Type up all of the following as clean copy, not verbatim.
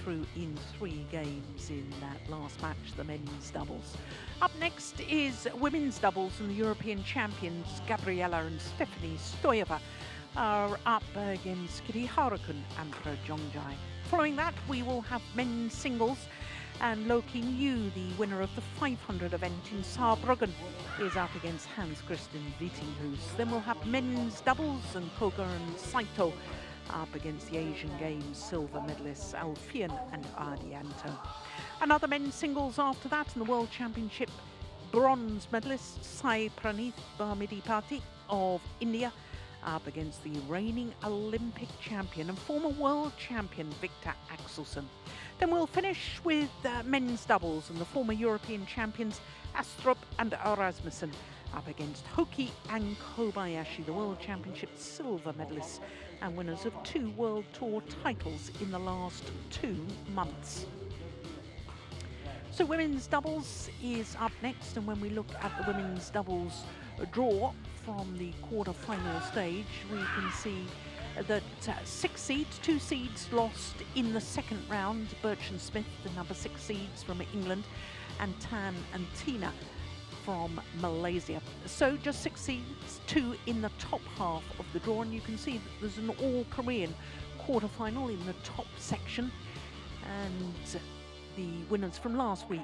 through in 3 games in that last match, the men's doubles. Up next is women's doubles, and the European champions Gabriela and Stephanie Stoeva are up against Kititharakul and Prajongjai. Following that, we will have men's singles, and Lo King Yu, the winner of the 500 event in Saarbrücken, is up against Hans Christian Wittinghus. Then we'll have men's doubles, and Koga and Saito up against the Asian Games silver medalists Alfian and Ardianto. Another men's singles after that, in the World Championship, bronze medalist Sai Pranith Bhamidipati of India up against the reigning Olympic champion and former world champion Victor Axelsen. Then we'll finish with men's doubles, and the former European champions Astrup and Rasmussen up against Hoki and Kobayashi, the World Championship silver medalists and winners of 2 World Tour titles in the last 2 months. So women's doubles is up next, and when we look at the women's doubles draw from the quarter-final stage, we can see that 6 seeds, 2 seeds lost in the second round. Birch and Smith, the number 6 seeds from England, and Tan and Tina from Malaysia. So just 6 seeds, 2 in the top half of the draw, and you can see that there's an all-Korean quarter-final in the top section, and the winners from last week,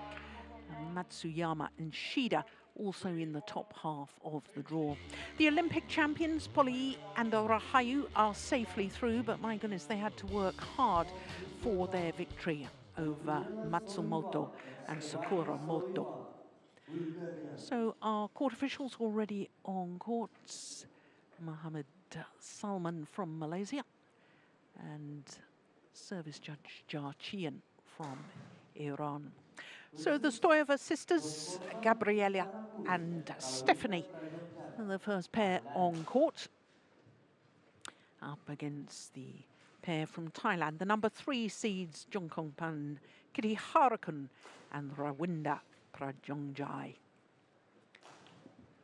Matsuyama and Shida, also in the top half of the draw. The Olympic champions, Poli and Rahayu, are safely through, but my goodness, they had to work hard for their victory over Matsumoto and Sakuramoto. So our court officials already on courts, Mohammed Salman from Malaysia and service judge Jarchian from Iran. So the Stoeva sisters, Gabriela and Stephanie, are the first pair on court, up against the pair from Thailand, the number 3 seeds, Jongkongpan Kititharakul and Rawinda Prajongjai.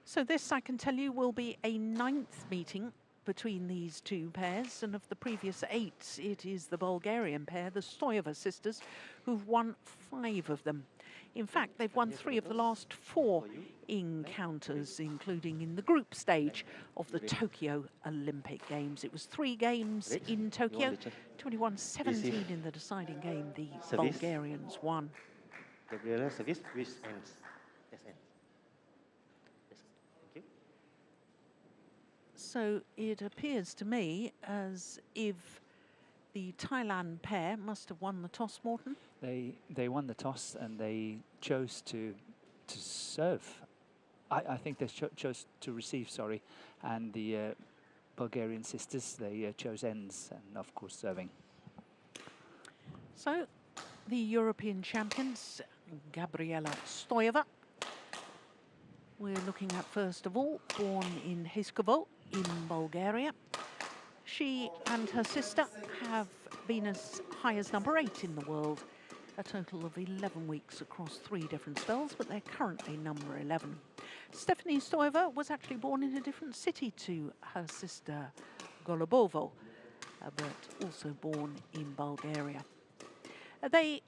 So this, I can tell you, will be a 9th meeting between these 2 pairs, and of the previous 8, it is the Bulgarian pair, the Stoeva sisters, who've won 5 of them. In fact, they've won 3 of the last 4 encounters, including in the group stage of the Tokyo Olympic Games. It was 3 games in Tokyo, 21-17 in the deciding game. The Bulgarians won. Gabriela, service, which ends? Yes, ends. Yes, thank you. So it appears to me as if the Thailand pair must have won the toss, Morten. They won the toss, and they chose to serve. I think they chose to receive, sorry, and the Bulgarian sisters, they chose ends and of course serving. So the European champions, Gabriela Stoeva, we're looking at first of all, born in Hiskovo in Bulgaria. She and her sister have been as high as number 8 in the world, a total of 11 weeks across 3 different spells, but they're currently number 11. Stephanie Stoeva was actually born in a different city to her sister Golubovo, but also born in Bulgaria. They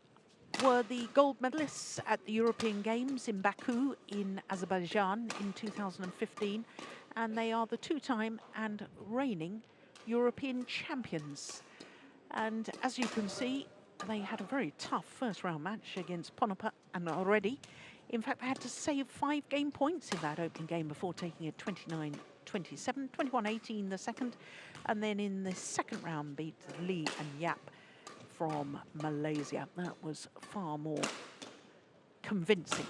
were the gold medalists at the European Games in Baku in Azerbaijan in 2015, and they are the 2-time and reigning European champions. And as you can see, they had a very tough first round match against Ponopa and Already. In fact, they had to save 5 game points in that opening game before taking it 29-27, 21-18 the second, and then in the second round beat Lee and Yap from Malaysia. That was far more convincing.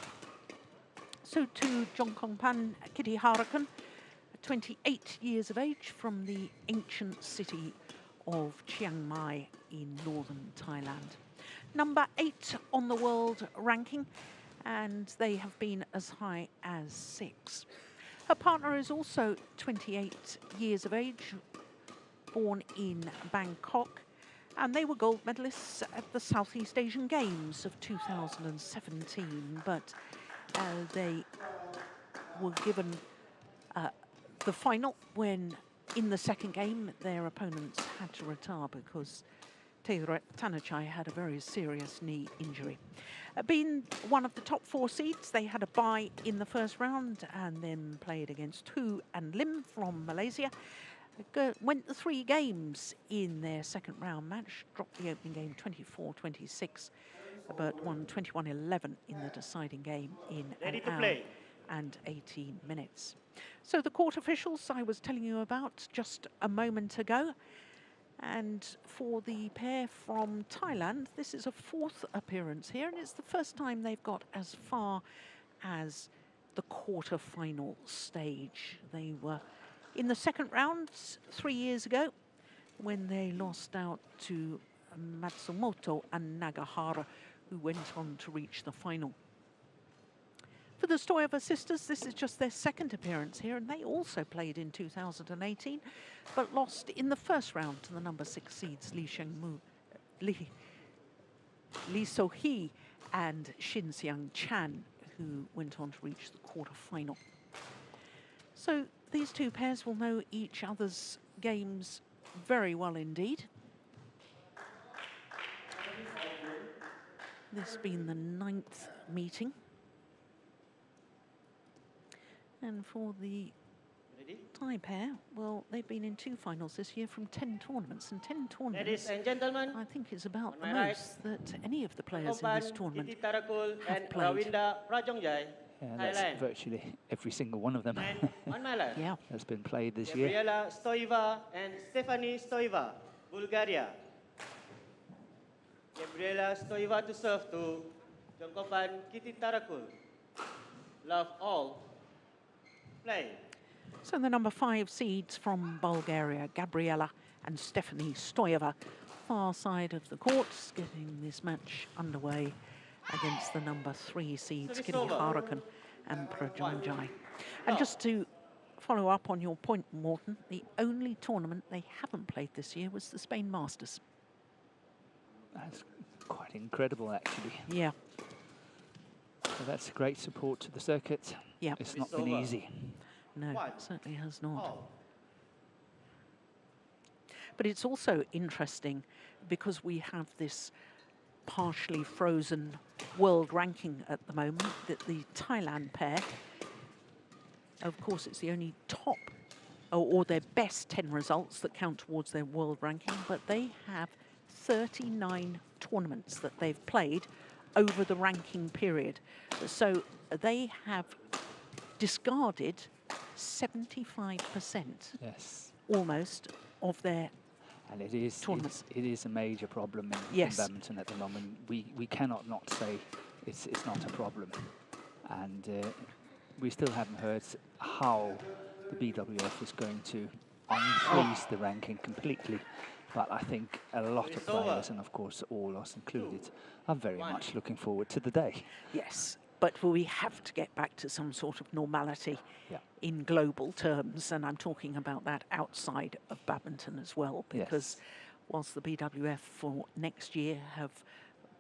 So to Jongkongpan Kititharakul, 28 years of age, from the ancient city of Chiang Mai in northern Thailand. Number 8 on the world ranking, and they have been as high as 6. Her partner is also 28 years of age, born in Bangkok, and they were gold medalists at the Southeast Asian Games of 2017, but they were given the final when in the second game their opponents had to retire because Kititharakul had a very serious knee injury. Being one of the top 4 seeds, they had a bye in the first round and then played against Hu and Lim from Malaysia. Went the 3 games in their second round match, dropped the opening game 24-26, but won 21-11 in the deciding game in an hour and 18 minutes. So the court officials I was telling you about just a moment ago. And for the pair from Thailand, this is a 4th appearance here, and it's the first time they've got as far as the quarter-final stage. They were in the second round 3 years ago when they lost out to Matsumoto and Nagahara, who went on to reach the final. For the Stoeva sisters, this is just their 2nd appearance here, and they also played in 2018, but lost in the first round to the number 6 seeds Lee So-hee and Shin Seung-chan, who went on to reach the quarter-final. So these 2 pairs will know each other's games very well indeed. This being the 9th meeting. And for the Thai pair, well, they've been in 2 finals this year from 10 tournaments, and 10 tournaments, Ladies and gentlemen, I think is about the on my most that any of the players in this tournament Kititharakul and have played. Prajongjai, Yeah, that's Thailand. virtually every single one of them And on my left, Yeah. has been played this year. Gabriela Stoeva and Stephanie Stoeva, Bulgaria. Gabriela Stoeva to serve to Jongkopan Kititharakul. Love all. Play. So the number 5 seeds from Bulgaria, Gabriela and Stephanie Stoeva, far side of the courts, getting this match underway against the number 3 seeds, Kititharakul and Prajongjai. And just to follow up on your point, Morten, the only tournament they haven't played this year was the Spain Masters. That's quite incredible, actually. Yeah. So that's great support to the circuit. Yeah. It's not been easy. No, it certainly has not. But it's also interesting because we have this partially frozen world ranking at the moment, that the Thailand pair, of course, it's the only top or their best 10 results that count towards their world ranking, but they have 39 tournaments that they've played over the ranking period. So they have discarded 75% Yes. almost of their And it is tournaments. it is a major problem in Yes. badminton at the moment. We cannot not say it's not a problem, and we still haven't heard how the BWF is going to unfreeze the ranking completely. But I think a lot of players, and of course all us included, are very much looking forward to the day. Yes, but we have to get back to some sort of normality in global terms, and I'm talking about that outside of badminton as well, because whilst the BWF for next year have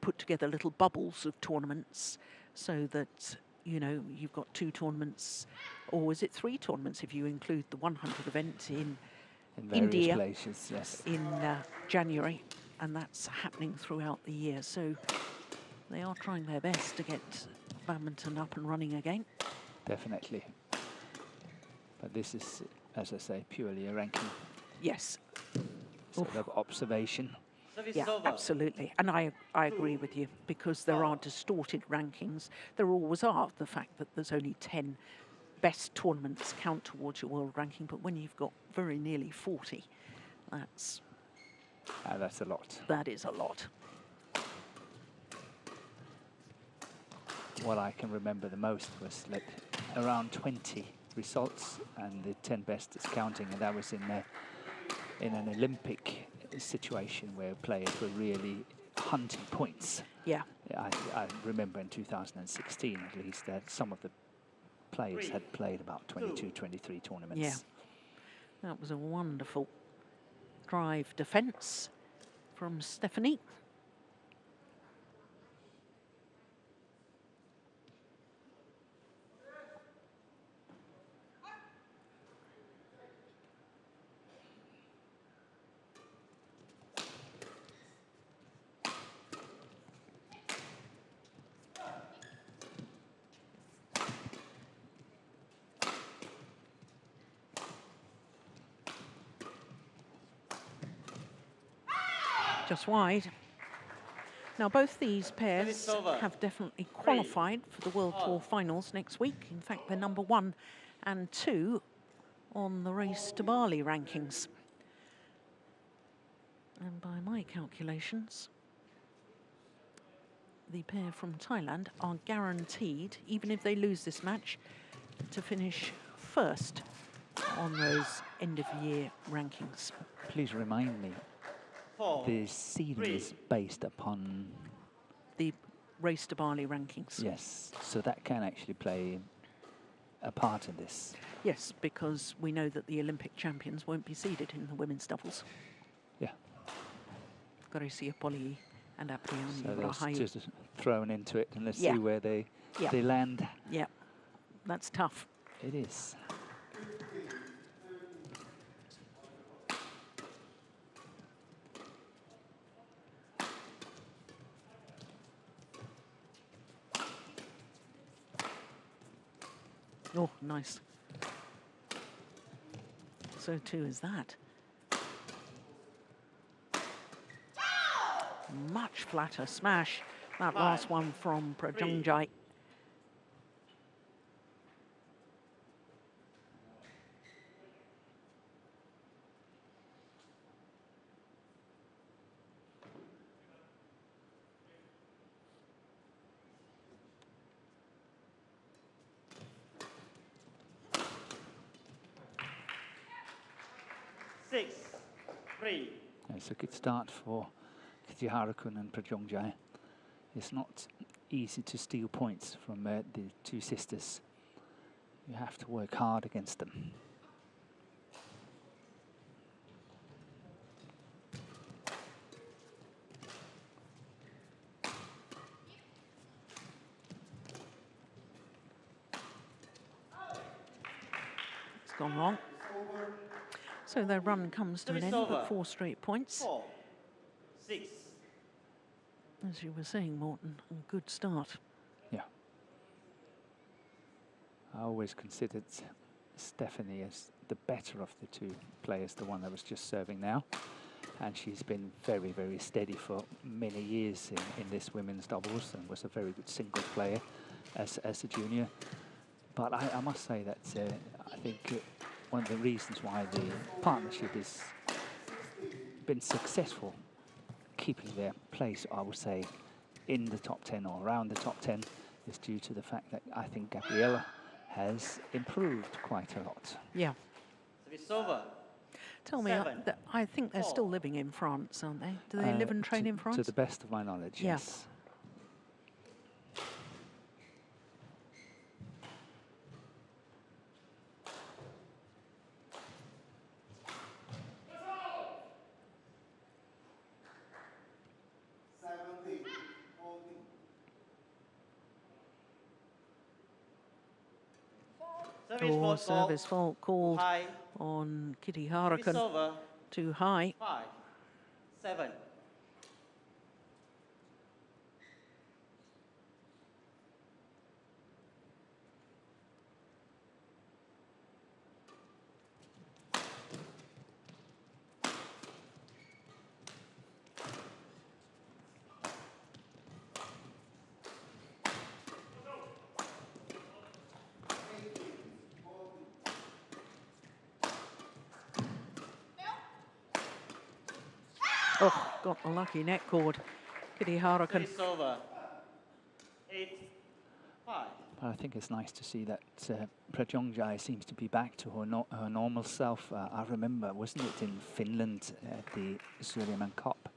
put together little bubbles of tournaments so that, you know, you've got 2 tournaments, or is it 3 tournaments if you include the 100 event in India places, yes. in January, and that's happening throughout the year. So they are trying their best to get badminton up and running again. Definitely. But this is, as I say, purely a ranking Yes. sort of observation. Yeah, absolutely. And I agree with you, because there are distorted rankings. There always are. The fact that there's only 10 best tournaments count towards your world ranking, but when you've got very nearly 40, that's a lot. That is a lot. What I can remember the most was like around 20 results, and the 10 best is counting, and that was in an Olympic situation where players were really hunting points. Yeah. I remember in 2016 at least that some of the players had played about 22, 23 tournaments. Yeah. That was a wonderful drive defence from Stephanie. Just wide. Now, both these pairs have definitely qualified for the World Tour finals next week. In fact, they're number 1 and 2 on the Race to Bali rankings. And by my calculations, the pair from Thailand are guaranteed, even if they lose this match, to finish first on those end-of-year rankings. Please remind me, the seeding is based upon the Race to Bali rankings. Yes, so that can actually play a part in this. Yes, because we know that the Olympic champions won't be seeded in the women's doubles. Yeah. Garcia Poli and Apriani. So they're just thrown into it, and let's see where they land. Yeah, that's tough. It is. Oh, nice. So too is that. Much flatter smash. That last one from Prajongjai. It's a good start for Kititharakul and Prajongjai. It's not easy to steal points from the two sisters. You have to work hard against them. It's gone wrong. So their run comes to an end with 4 straight points. 4-6. As you were saying, Morten, a good start. Yeah. I always considered Stephanie as the better of the two players, the one that was just serving now. And she's been very, very steady for many years in this women's doubles and was a very good single player as a junior. But I must say that I think one of the reasons why the partnership has been successful keeping their place, I would say, in the top 10 or around the top 10 is due to the fact that I think Gabriella has improved quite a lot. Yeah. It's over. Tell me, I think they're still living in France, aren't they? Do they live and train in France? To the best of my knowledge, yes. Oh, service fault called on Kititharakul. Too high. 5-7. Oh, got the lucky net cord. Kititharakul. It's over. 8-5. But I think it's nice to see that Prajongjai seems to be back to her normal self. I remember, wasn't it in Finland at the Sudirman Cup?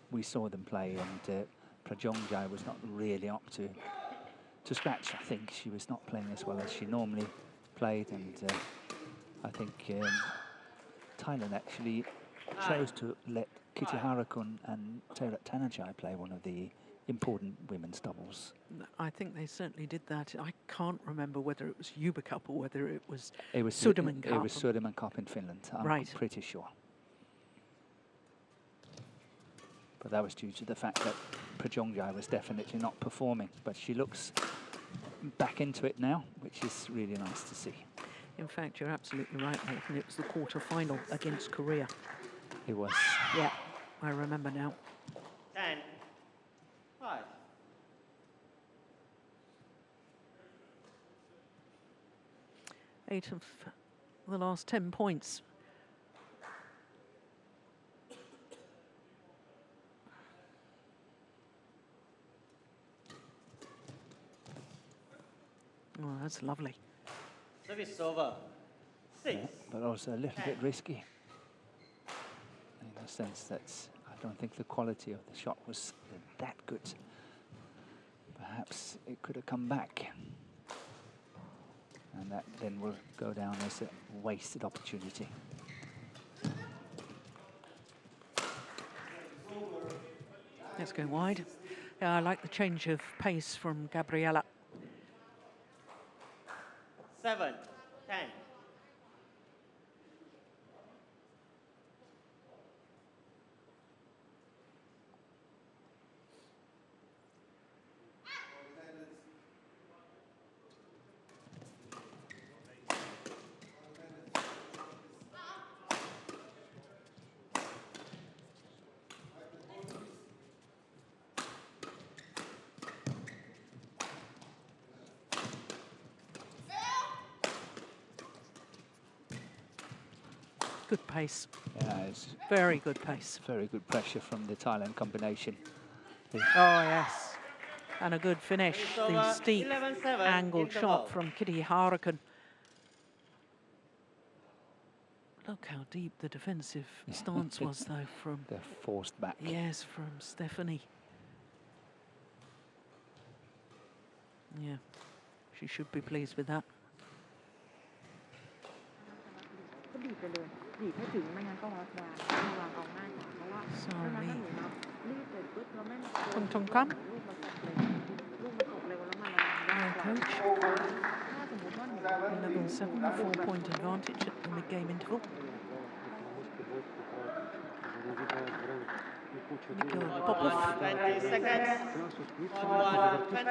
We saw them play, and Prajongjai was not really up to scratch. I think she was not playing as well as she normally played, and I think Thailand actually chose to let Kititharakul and TotalEnergies play one of the important women's doubles. I think they certainly did that. I can't remember whether it was Uber Cup or whether it was Sudirman Cup. It was Sudirman Cup in Finland, I'm pretty sure. But that was due to the fact that Prajongjai was definitely not performing. But she looks back into it now, which is really nice to see. In fact, you're absolutely right, Morten. It was the quarter-final against Korea. It was. Yeah, I remember now. 10, 5. 8 of the last 10 points. Oh, that's lovely. Service over. 6. Yeah, but also a little bit risky. In the sense that I don't think the quality of the shot was that good. Perhaps it could have come back. And that then will go down as a wasted opportunity. Let's go wide. Yeah, I like the change of pace from Gabriela. 7, 10. Good pace. Yeah, it's Very good pace. very good pressure from the Thailand combination. Oh, yes. And a good finish. The Over, steep 11-7 angled in the shot ball. from Kititharakul. Look how deep the defensive stance was, though, from... They're forced back. Yes, from Stephanie. Yeah, she should be pleased with that. ก็บีบไปเลยบีบให้ถึงไม่งั้นก็วางเอาง่ายกว่าเพราะว่าถ้างั้นถ้าหนูนับรีบเลยปุ๊บแล้วไม่ลูกมันตกเร็วลูกมันตกเร็วแล้วมันระวังยากกว่าถ้าสมมติว่าหนู Level 7, 4-point advantage at the mid-game interval. Popov. 20 seconds.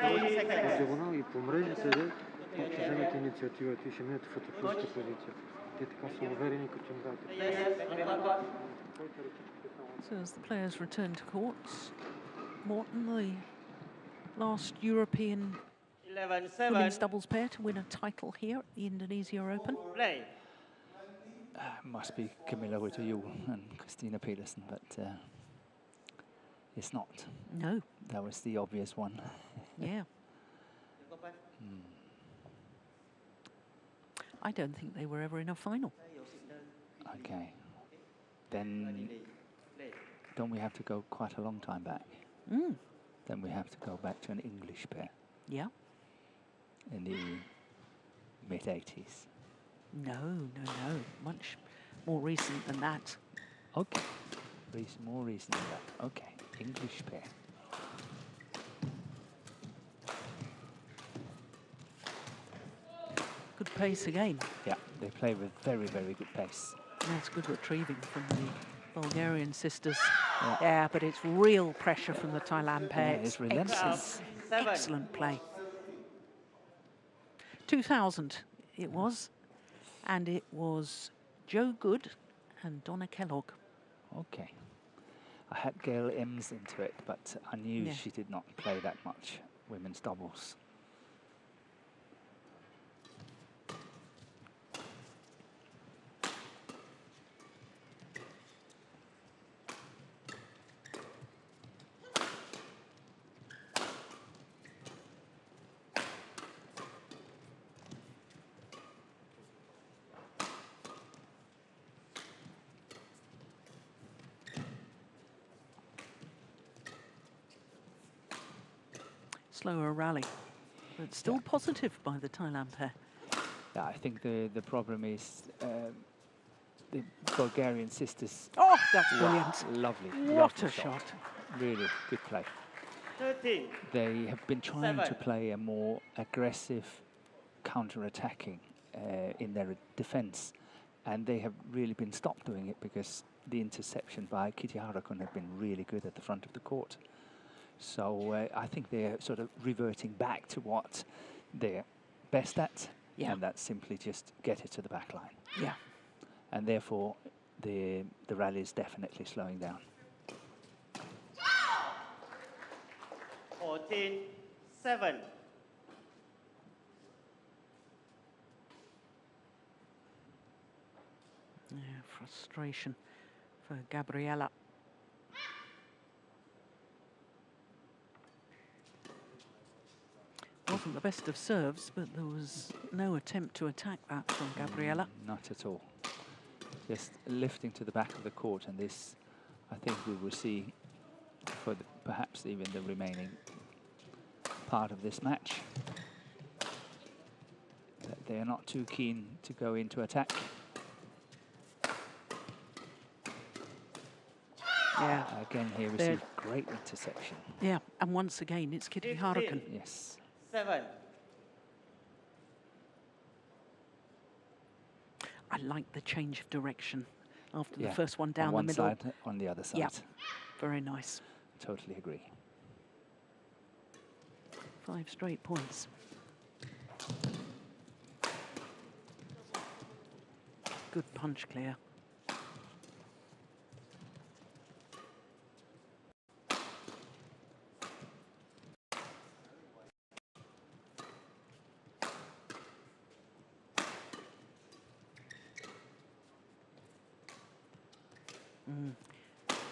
20 seconds. Діагонал і по мрежі це взяти ініціативу, ти ще не фотопошта позиція. Ти така самоуверена, як чим дати. So as the players return to courts, Morton, the last European 11-7. women's doubles pair to win a title here at the Indonesia Open. Play. Must be Camilla Witayul and Christina Peterson, but it's not. No, That was the obvious one. yeah. I don't think they were ever in a final. Okay. Then don't we have to go quite a long time back? Mm. Then we have to go back to an English pair Yeah. in the mid-80s. No, no, no. Much more recent than that. Okay. More recent than that. Okay. English pair. Good pace again. Yeah, they play with very, very good pace. That's good retrieving from the Bulgarian sisters. Yeah. Yeah, but it's real pressure from the Thailand pair. Yeah, it's relentless. Excellent play. 2000 it was, and it was Joe Good and Donna Kellogg. Okay. I had Gail Ems into it, but I knew Yeah. she did not play that much women's doubles. Slower rally, but still positive by the Thailand pair. Yeah, I think the problem is the Bulgarian sisters. Oh, that's Wow, brilliant. lovely. What lovely a shot. Really good play. 13. They have been trying to 7. play a more aggressive counter-attacking in their defense, and they have really been stopped doing it because the interception by Kititharakul have been really good at the front of the court. So I think they're sort of reverting back to what they're best at, Yeah. and that's simply just get it to the back line. Yeah. And therefore, the rally is definitely slowing down. 14-7. Yeah, frustration for Gabriela. Wasn't the best of serves, but there was no attempt to attack that from Gabriela. Not at all. Just lifting to the back of the court, and this, I think we will see for perhaps even the remaining part of this match, that they are not too keen to go into attack. Yeah. Again, here we see great interception. Yeah, and once again, it's Kititharakul. Yes. 7. I like the change of direction after the Yeah, first one down on the one middle. side, on the other side. Yeah, very nice. Totally agree. 5 straight points. Good punch clear.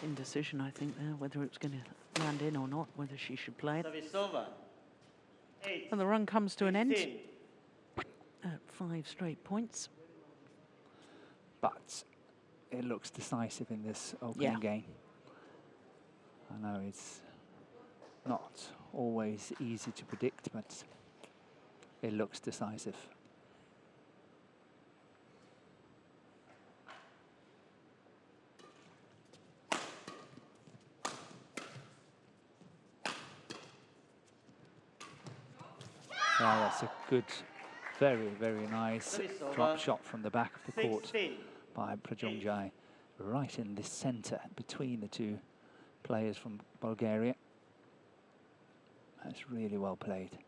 Indecision, I think, there, whether it's going to land in or not, whether she should play it. Service over. 8. And the run comes to an end 15. at 5 straight points. But it looks decisive in this opening game. I know it's not always easy to predict, but it looks decisive. Yeah, that's a good, very, very nice drop shot from the back of the court 16. by Prajongjai, right in the centre between the two players from Bulgaria. That's really well played.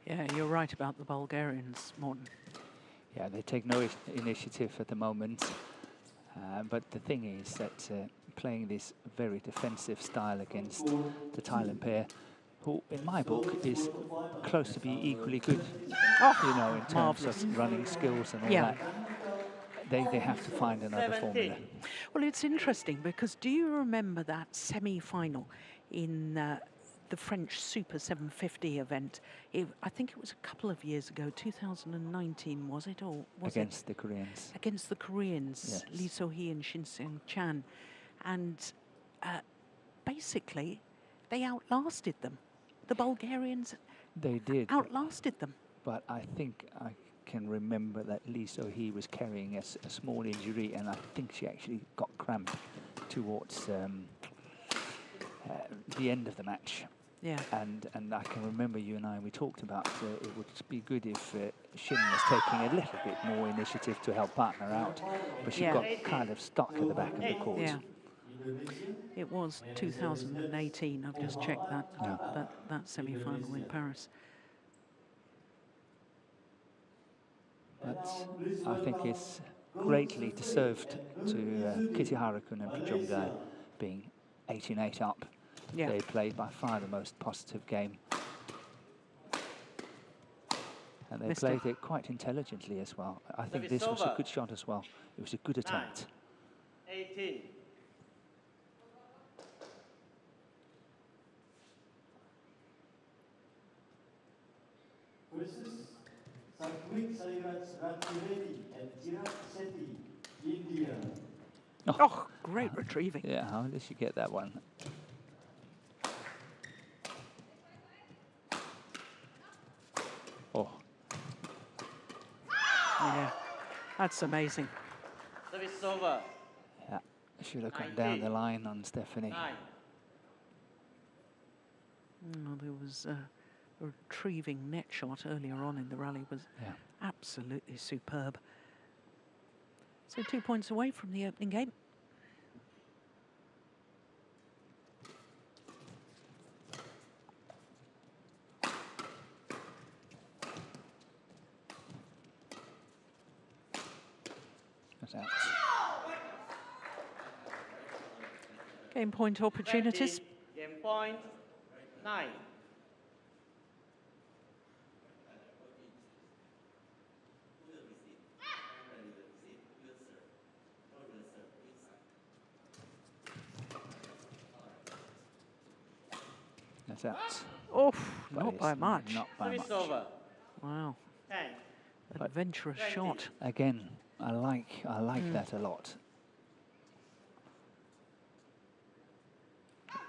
Yeah, you're right about the Bulgarians, Morten. Yeah, they take no initiative at the moment. But the thing is that playing this very defensive style against the Thailand pair, who in my book is close to be equally good, you know, in terms of running skills and all that. They have to find another formula. Well, it's interesting because do you remember that semi-final in the French Super 750 event? I think it was a couple of years ago, 2019, was it? Or was against the Koreans. Against the Koreans, Yes. Lee So-hee and Shin Seung-chan. And basically, they outlasted them. The Bulgarians They did. outlasted them. But I think I can remember that Lee So-hee was carrying a small injury, and I think she actually got cramp towards the end of the match. Yeah. And I can remember you and we talked about it would be good if Shin was taking a little bit more initiative to help partner out, but she got kind of stuck at the back of the court. Yeah. It was 2018. I've just checked that that semi-final in Paris. But I think it's greatly deserved to Kititharakul and Prajongjai being 18-8 up. Yeah. They played by far the most positive game. And they played it quite intelligently as well. I think this was a good shot as well. It was a good attempt. 18. Oh, great retrieving. Yeah, how did she get that one? Oh. Yeah, that's amazing. Service over. Yeah, should have gone down the line on Stephanie. 9. There was a retrieving net shot earlier on in the rally was absolutely superb. So 2 points away from the opening game. That's out. Game point opportunities. Game point 9. That's out. Oh, But not it's by much. Not by much. Service over. Wow. 10. Adventurous 20. shot. Again, I like that a lot.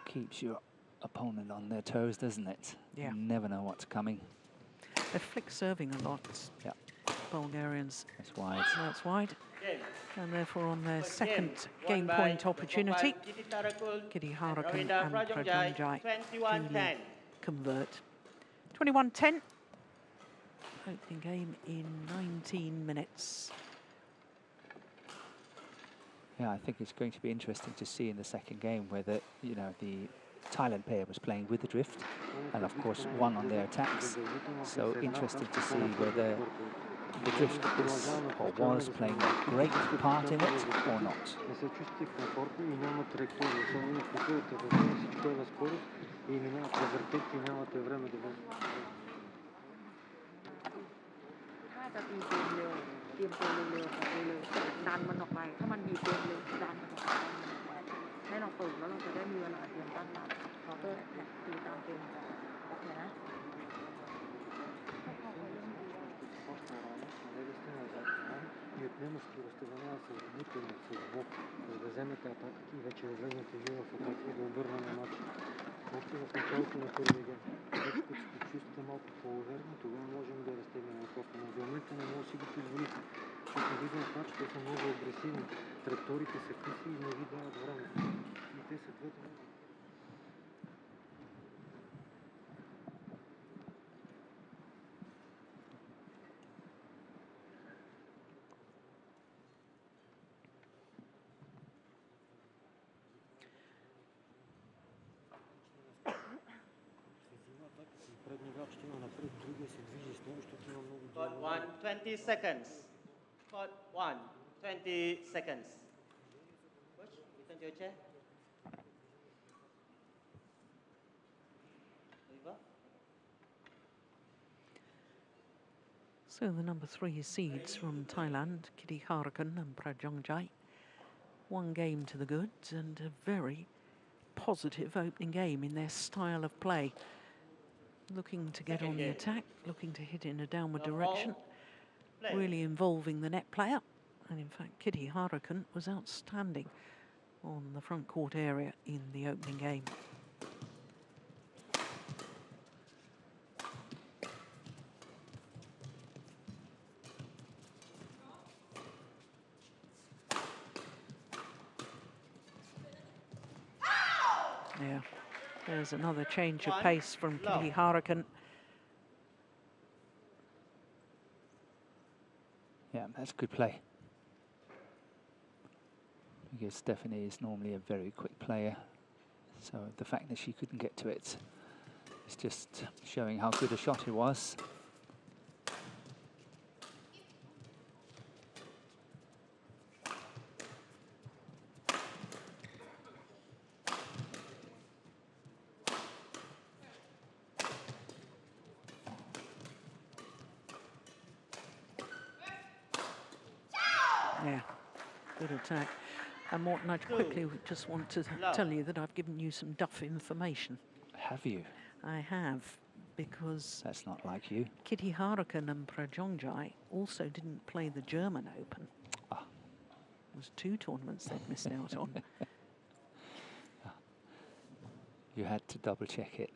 Keeps your opponent on their toes, doesn't it? Yeah. You never know what's coming. They're flick serving a lot. Yeah. Bulgarians. That's wide. That's wide. Game. And therefore on their First second game game won by point opportunity, Kititharakul Kititharakul and and Prajongjai, Prajongjai 21-10. duly convert. 21-10. Opening game in 19 minutes. Yeah, I think it's going to be interesting to see in the second game whether, you know, the Thailand player was playing with the drift and of course won on their attacks. So interesting to see whether the drift is or was playing a great part in it or not. И отнема скоростта за нея с бутане, с блок, за да вземете атаката и вече да влезнете вие в атака и да обърнем матча. Още в началото на първия гейм. Вече като се чувствате малко по-уверени, тогава можем да разтегнем атака. Но за момента не може да си го позволите, защото виждам в матча, те са много агресивни. Траекториите са къси и не ви дават време. И те са двете много. Got 20 seconds. Got 20 seconds. Coach, return to your chair. Stoeva. So the number 3 seeds from Thailand, Kititharakul and Prajongjai. One game to the goods and a very positive opening game in their style of play. Looking to get on the attack, looking to hit in a downward direction, really involving the net player. And in fact, Kititharakul was outstanding on the front court area in the opening game. Yeah, there's another change of pace from Kititharakul. Yeah, that's good play. Because Stephanie is normally a very quick player. So the fact that she couldn't get to it is just showing how good a shot it was. Yeah, good attack. And Morten, I quickly just want to tell you that I've given you some duff information. Have you? I have, because That's not like you. Kititharakul and Prajongjai also didn't play the German Open. Ah. It was 2 tournaments they'd missed out on. You had to double check it.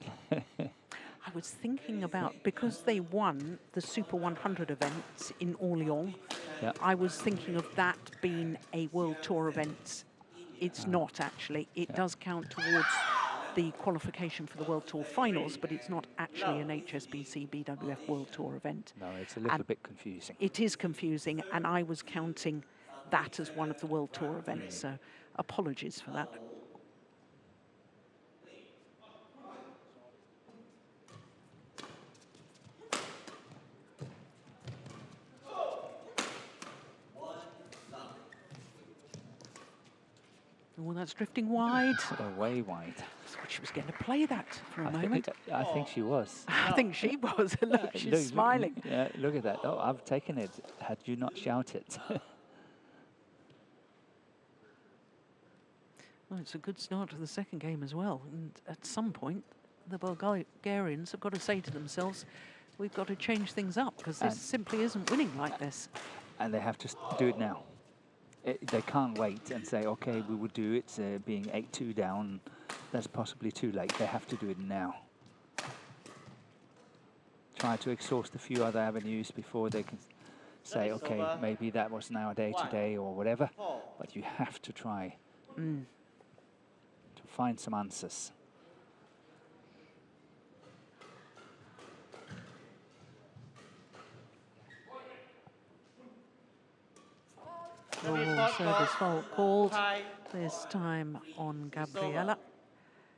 I was thinking about, because they won the Super 100 events in Orléans, I was thinking of that being a World Tour event. It's not actually. It does count towards the qualification for the World Tour finals, but it's not actually an HSBC BWF World Tour event. No, it's a little bit confusing. It is confusing, and I was counting that as one of the World Tour events, so apologies for that. Oh, that's drifting wide. Way wide. I thought she was going to play that for a moment. I think she was. I think she was. Look, she's smiling. Yeah, look at that. Oh, I've taken it. Had you not shouted. Well, it's a good start to the second game as well. And at some point, the Bulgarians have got to say to themselves, we've got to change things up, because this simply isn't winning like this. And they have to do it now. They can't wait and say, okay, we will do it, being 8-2 down. That's possibly too late. They have to do it now. Try to exhaust a few other avenues before they can say, okay, maybe that wasn't our day today or whatever. But you have to try to find some answers. Oh, service fault called, this time on Gabriela.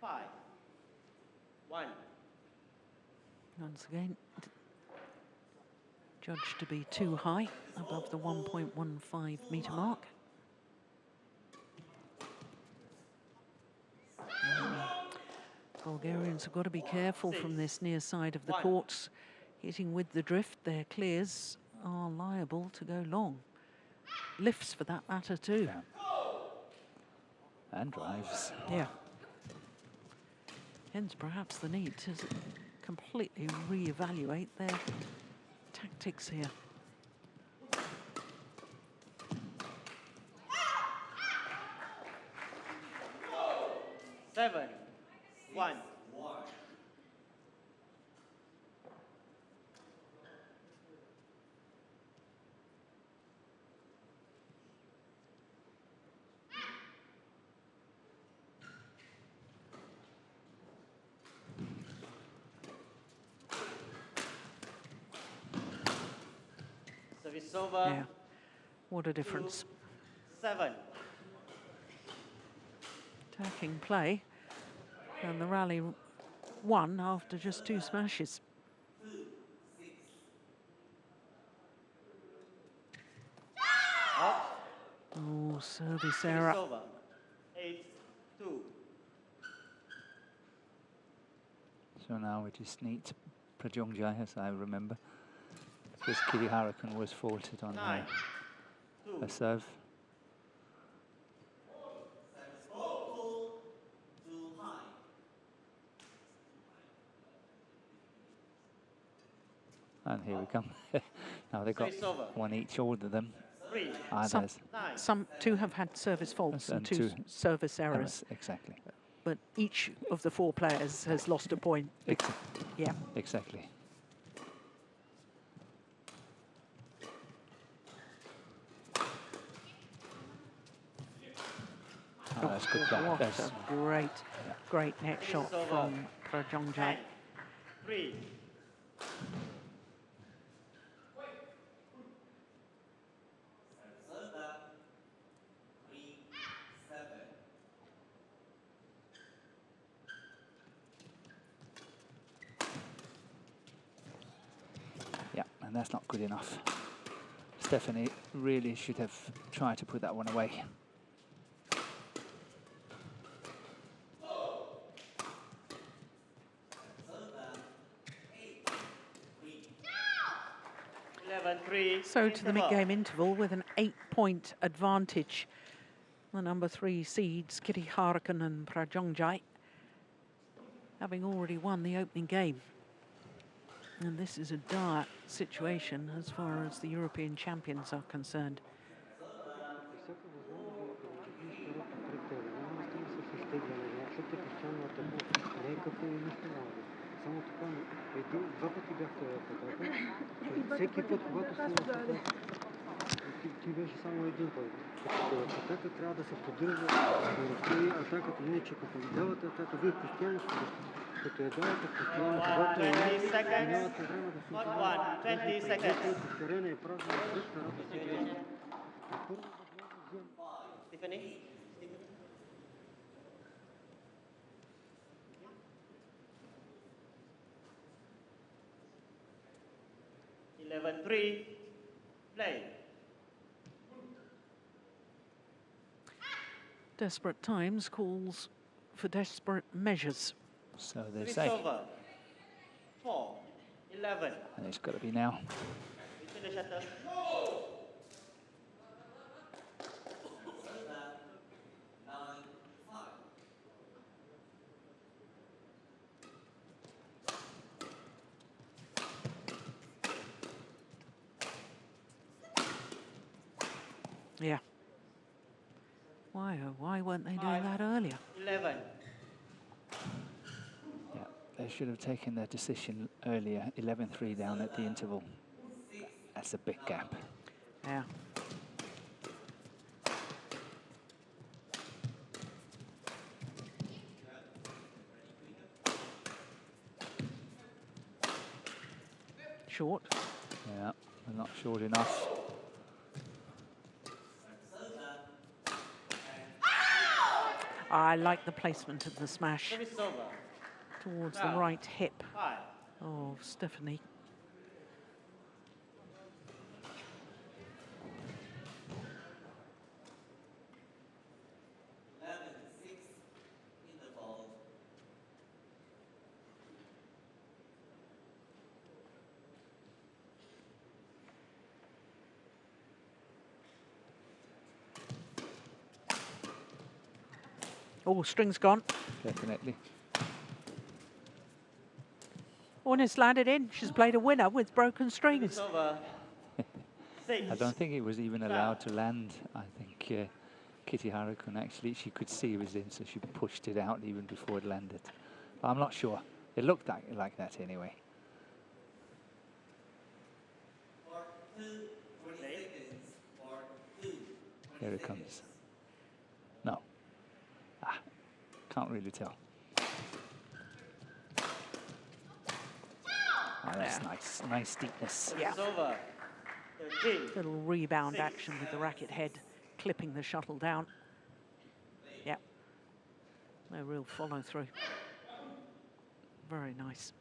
5-1. Once again, judged to be too high, above the 1.15 metre mark. Bulgarians have got to be careful from this near side of the courts. Hitting with the drift, their clears are liable to go long. Lifts for that matter too. Yeah. And drives. Yeah. Hence perhaps the need to completely re-evaluate their tactics here. Seven, 1. Service over. Yeah. What a difference. 7. Attacking play. And the rally won after just 2 smashes. Oh, service error. Over. 8-2. So now we just need Prajongjai, as I remember, because Kititharakul was faulted on her serve. And here we come. Now they've got one each, all of them. Some 2 have had service faults and 2 service errors. Exactly. But each of the 4 players has lost a point. Yeah. Exactly. Oh, that's good. What a great net shot from Prajongjai. 3. Yeah, and that's not good enough. Stephanie really should have tried to put that one away. So to the mid-game interval with an 8-point advantage. The number 3 seeds, Kititharakul and Prajongjai, having already won the opening game. And this is a dire situation as far as the European champions are concerned. Само така, два пъти бяхте в атака. Всеки път, когато се ти беше само един път. Атака трябва да се поддържа скоростта и атаката, не че като ви давате атака, вие постоянно скоростта. Като я давате постоянно, когато е минавате време да се отидете. В терена е празно, връща рата се гледа. Първо да вляза взема. Stephanie? 11-3, play. Desperate times calls for desperate measures. So they It's say. over. 4-11. And it's got to be now. Return the shuttle. Yeah. Why, oh, why weren't they doing that earlier? 11. Yeah, they should have taken their decision earlier. 11-3 down at the interval. That's a big gap. Yeah. Short. Yeah, they're not short enough. I like the placement of the smash Service over. towards the right hip 5. of Stephanie. Oh, string's gone. Definitely. Oh, and it's landed in. She's played a winner with broken strings. Service over. 6. I don't think it was even allowed to land. I think Kititharakul actually, she could see it was in, so she pushed it out even before it landed. But I'm not sure. It looked like that anyway. Here it comes. No. Ah, can't really tell. Oh, that's nice. Nice deepness. Yeah. Service over. 13. Little rebound action with the racket head clipping the shuttle down. Yeah. No real follow through. Very nice.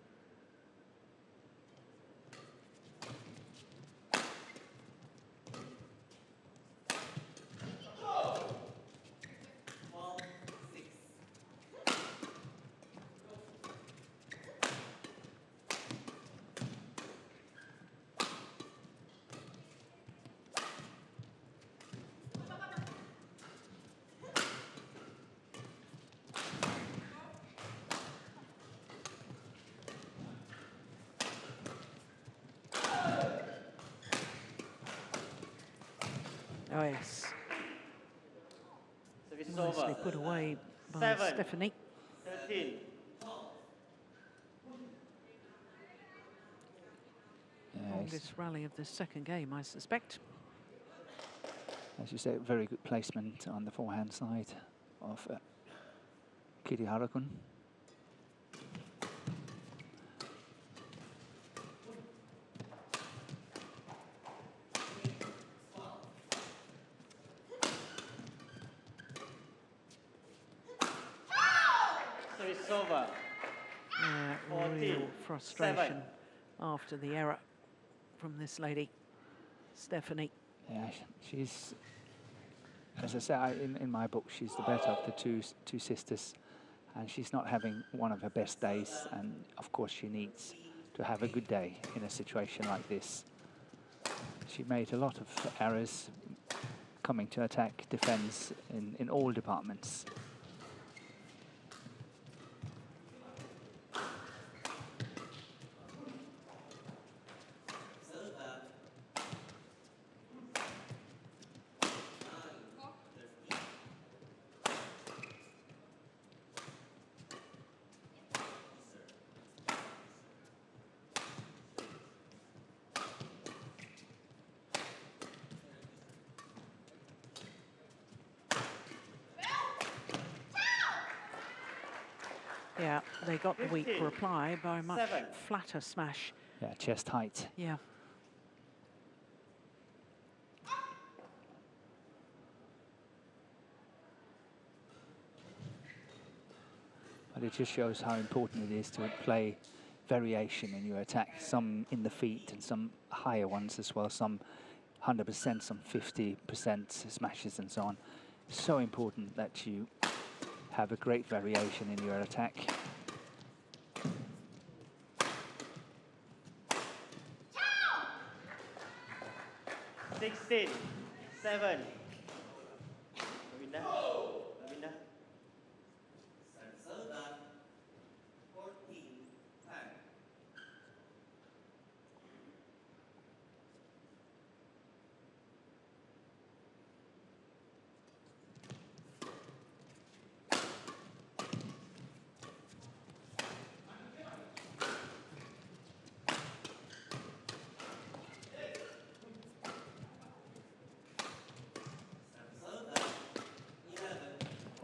Oh, yes. Service Nicely over. put away by 7. Stephanie. 13. Longest rally of the second game, I suspect. As you say, very good placement on the forehand side of Kititharakul. Service over. Real frustration after the error from this lady, Stephanie. Yeah, she's, as I say, in my book, she's the better of the two sisters, and she's not having one of her best days, and of course she needs to have a good day in a situation like this. She made a lot of errors coming to attack, defense in all departments. Yeah, they got the weak 15, reply by a much 7. flatter smash. Yeah, chest height. Yeah. But it just shows how important it is to play variation in your attack. Some in the feet and some higher ones as well. Some 100%, some 50% smashes and so on. So important that you have a great variation in your attack. 16, 7. Ravinda. Ravinda.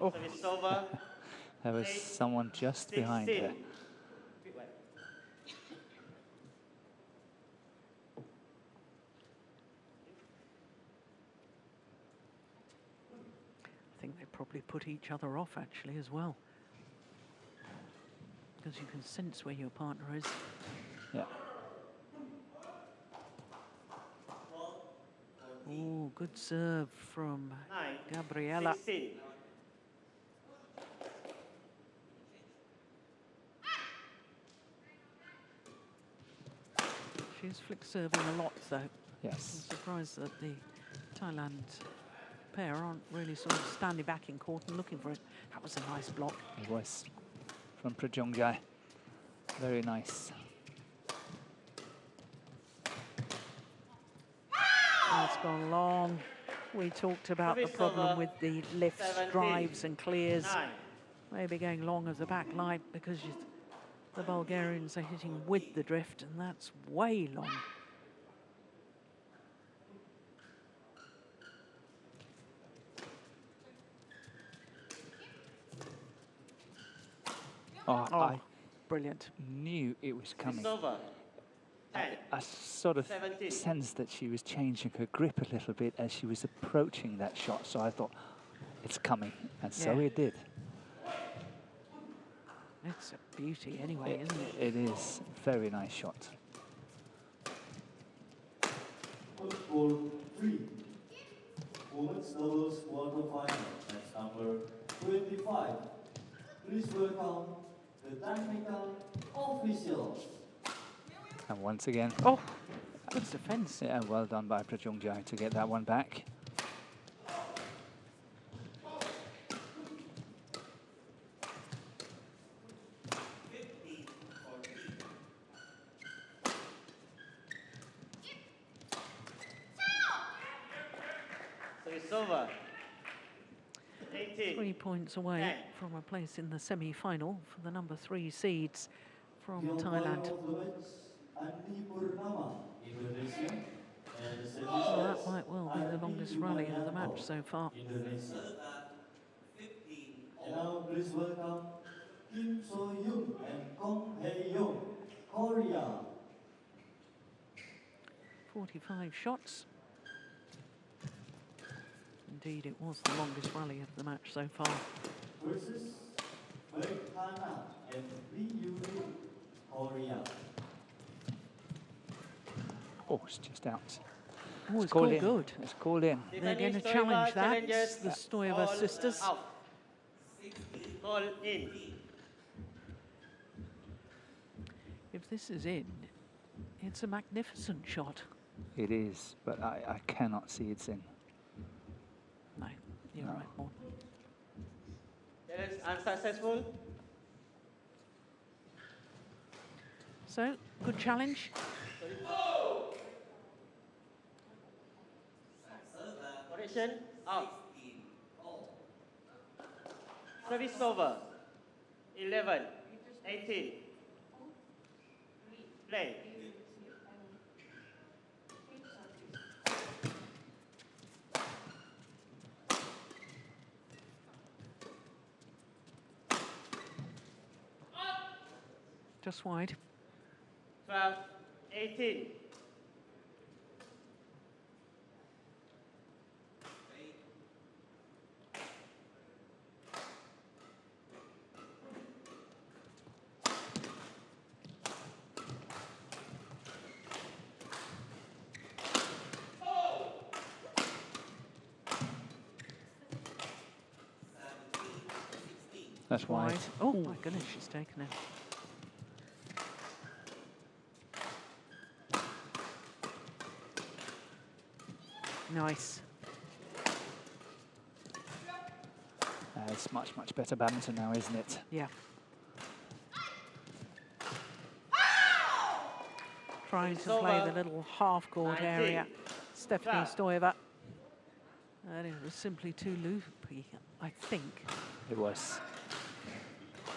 Oh. Service over. There was someone just behind her. 16. I think they probably put each other off actually as well. Because you can sense where your partner is. Yeah. Oh, good serve from 9, Gabriela. 16. She's flick serving a lot though. Yes. I'm surprised that the Thailand pair aren't really sort of standing back in court and looking for it. That was a nice block. It was from Prajongjai. Very nice. It's gone long. We talked about the Service problem over. with the lifts, 17, drives and clears. 9. Maybe going long of the back line because the Bulgarians are hitting with the drift, and that's way long. Oh, Oh, I brilliant. knew it was coming. It's over. 10. I sort of 17. sensed that she was changing her grip a little bit as she was approaching that shot. So I thought, it's coming. And so Yeah. it did. It's a beauty anyway, isn't it? It is. Very nice shot. Football 3. Women's doubles quarterfinal. Match number 25. Please welcome the technical officials. And once again, Oh, good defence. yeah, well done by Prajongjai to get that one back. So it's over. 18. 3 points away 10. from a place in the semi-final for the number 3 seeds from The umpire Thailand. of the match, Andi Purnama, Indonesia. And the service Well, that is might well be the Andi longest rally of the match Yumayako, so far. Indonesia. And now please welcome Kim So-young and Kong Hae-young, Korea. 45 shots. Indeed, it was the longest rally of the match so far. Versus Baek Hana and Lee Yu-ri, Korea. Oh, it's just out. Oh, it's called called in. good. It's called in. They're going to Stoeva challenge that, challenges the Stoeva all sisters. out. Call in. If this is in, it's a magnificent shot. It is, but I cannot see it's in. No, you're No. right, Paul. Challenge unsuccessful. So, good challenge. Correction. Out. Service over. 11. 18. Play. Just wide. 12, 18. That's wide. Oh my goodness, she's taken it. Nice. It's much, much better badminton now, isn't it? Yeah. Trying to play the little half-court area. Stephanie Stoeva. And it was simply too loopy, I think. It was.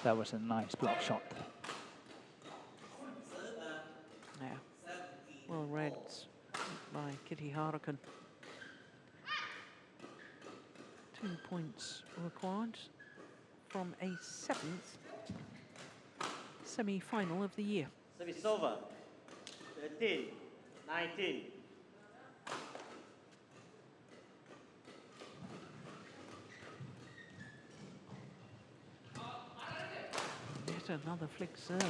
That was a nice block shot. Yeah. Well read by Kititharakul. 2 points required from a 7th semi-final of the year. Service over. 13, 19. Yet another flick serve.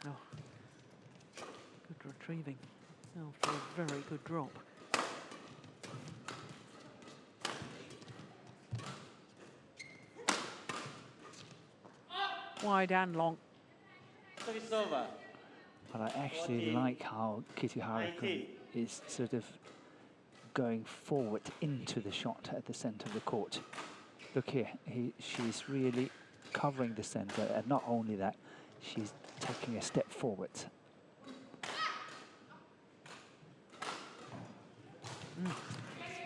Oh, good retrieving after a very good drop. Wide and long. Service over. But I actually 14, like how Kititharakul 19. is sort of going forward into the shot at the center of the court. Look here, she's really covering the center, and not only that, she's taking a step forward.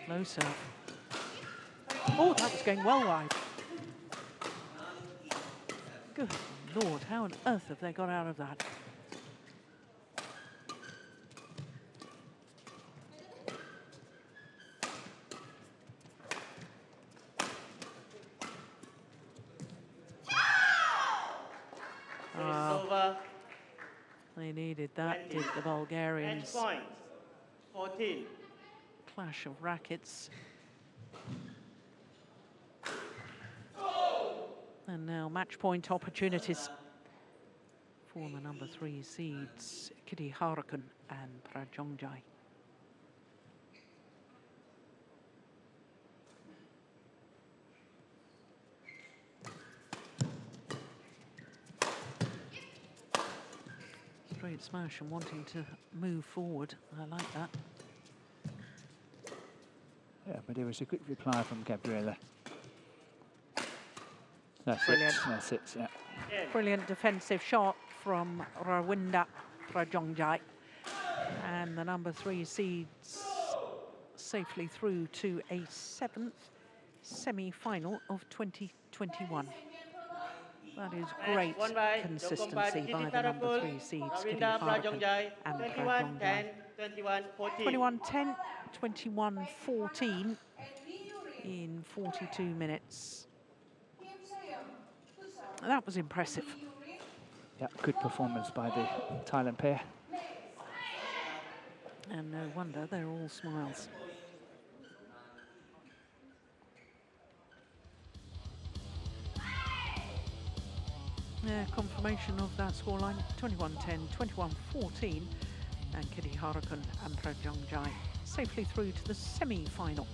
Low serve. Oh, that was going well wide. Good Lord, how on earth have they got out of that? Service over. They needed that, 20. did the Bulgarians. Match point. 14. Clash of rackets. And now match point opportunities for the number 3 seeds, Kititharakul and Prajongjai. Straight smash and wanting to move forward. I like that. Yeah, but it was a good reply from Gabriela. That's Brilliant. it. That's it. Yeah. Brilliant defensive shot from Rawinda Prajongjai. And the number 3 seeds safely through to a 7th semi-final of 2021. That is great consistency by the number 3 seeds, Kititharakul and Prajongjai. 21-10, 21-14 in 42 minutes. That was impressive. Yeah, good performance by the Thailand pair. And no wonder they're all smiles. Yeah, confirmation of that scoreline, 21-10, 21-14, and Kititharakul and Prajongjai safely through to the semi-final.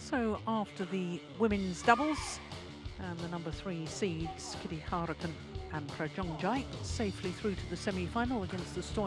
So after the women's doubles, and the number 3 seeds, Kititharakul and Prajongjai, safely through to the semi-final against the Stoeva.